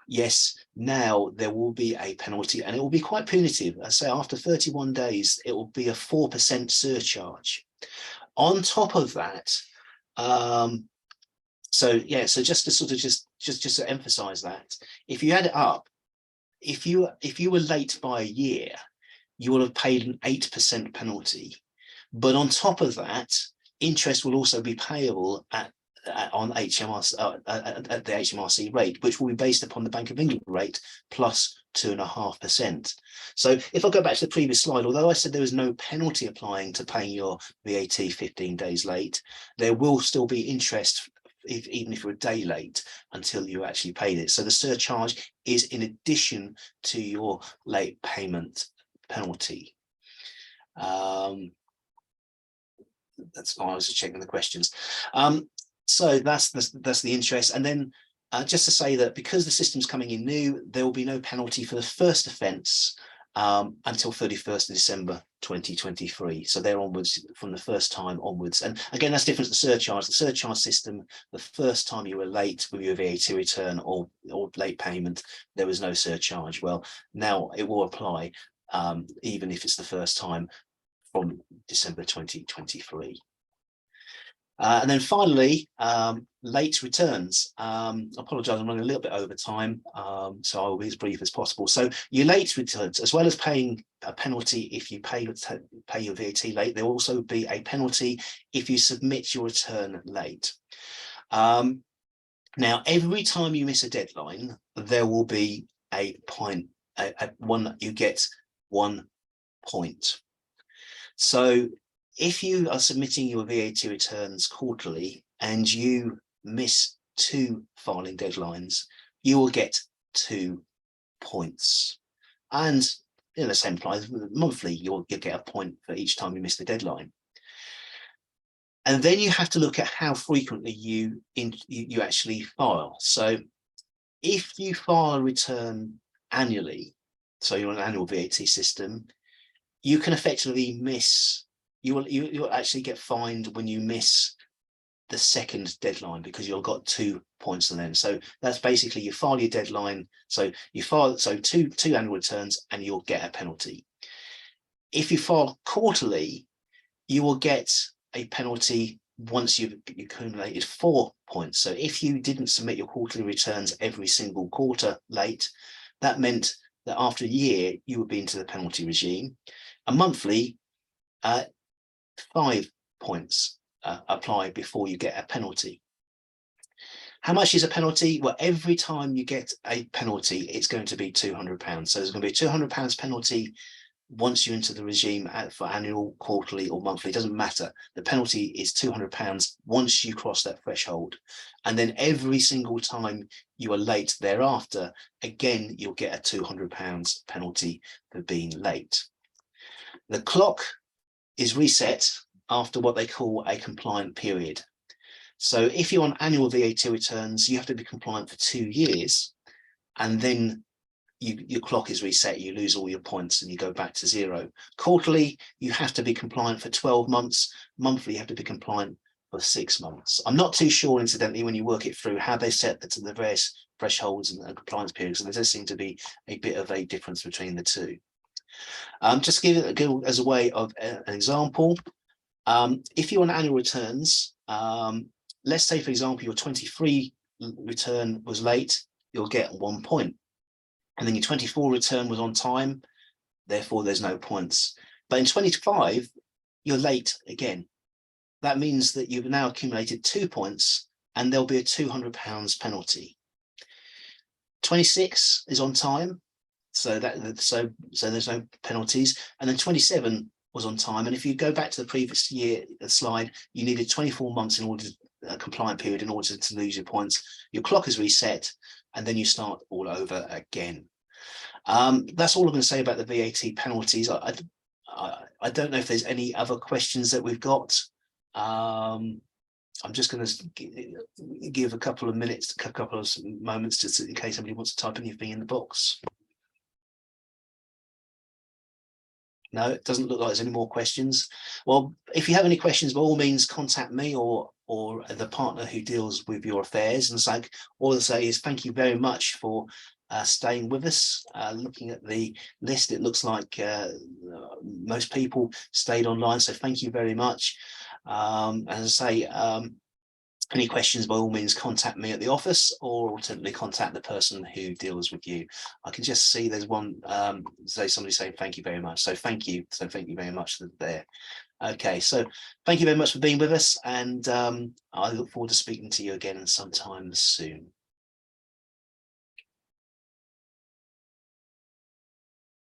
yes, now there will be a penalty, and it will be quite punitive. I say after 31 days, it will be a 4% surcharge. On top of that, so yeah, so just to sort of just to emphasize that, if you add it up, if you were late by a year, you will have paid an 8% penalty. But on top of that, interest will also be payable on HMRC, at the HMRC rate, which will be based upon the Bank of England rate plus 2.5%. So if I go back to the previous slide, although I said there was no penalty applying to paying your VAT 15 days late, there will still be interest even if you're a day late until you actually paid it. So the surcharge is in addition to your late payment penalty. That's why I was checking the questions. So that's the interest. And then just to say that because the system's coming in new, there will be no penalty for the first offence until 31st of December 2023. So they're onwards from the first time onwards. And again, that's different to the surcharge. The surcharge system, the first time you were late with your VAT return or late payment, there was no surcharge. Well, now it will apply even if it's the first time from December 2023. And then finally, late returns. Apologise, I'm running a little bit over time, so I will be as brief as possible. So your late returns, as well as paying a penalty if you pay your VAT late, there will also be a penalty if you submit your return late. Now, every time you miss a deadline, there will be a point, you get 1 point. So if you are submitting your VAT returns quarterly and you miss 2 filing deadlines, you will get 2 points. And in the same applies monthly, you'll get a point for each time you miss the deadline. And then you have to look at how frequently you actually file. So if you file a return annually, so you're on an annual VAT system, you can effectively miss, you'll actually get fined when you miss the second deadline, because you've got 2 points on them. So that's basically, you file your deadline, so you file two annual returns and you'll get a penalty. If you file quarterly, you will get a penalty once you've accumulated 4 points. So if you didn't submit your quarterly returns every single quarter late, that meant that after a year, you would be into the penalty regime. A monthly, 5 points apply before you get a penalty. How much is a penalty? Well, every time you get a penalty, it's going to be £200. So there's going to be a £200 penalty once you're into the regime for annual, quarterly or monthly. It doesn't matter. The penalty is £200 once you cross that threshold. And then every single time you are late thereafter, again, you'll get a £200 penalty for being late. The clock is reset after what they call a compliant period. So if you're on annual VAT returns, you have to be compliant for 2 years, and then your clock is reset, you lose all your points and you go back to 0. Quarterly, you have to be compliant for 12 months. Monthly, you have to be compliant for 6 months. I'm not too sure, incidentally, when you work it through, how they set the various thresholds and compliance periods, and there does seem to be a bit of a difference between the two. Just give it as a way of an example. If you're on annual returns, let's say, for example, your 23 return was late, you'll get 1 point. And then your 24 return was on time, therefore there's no points. But in 25, you're late again. That means that you've now accumulated 2 points and there'll be a £200 penalty. 26 is on time, so there's no penalties. And then 27 was on time. And if you go back to the previous year slide, you needed 24 months in order to a compliant period in order to lose your points. Your clock is reset, and then you start all over again. That's all I'm going to say about the VAT penalties. I don't know if there's any other questions that we've got. I'm just going to give a couple of minutes, a couple of moments, in case somebody wants to type anything in the box. No, it doesn't look like there's any more questions. Well, if you have any questions, by all means, contact me or the partner who deals with your affairs. And so all I'll say is thank you very much for staying with us. Looking at the list, it looks like most people stayed online, so thank you very much. As I say, any questions, by all means, contact me at the office, or alternatively contact the person who deals with you. I can just see there's one, somebody saying thank you very much. So thank you. So thank you very much there. Okay, so thank you very much for being with us, and I look forward to speaking to you again sometime soon.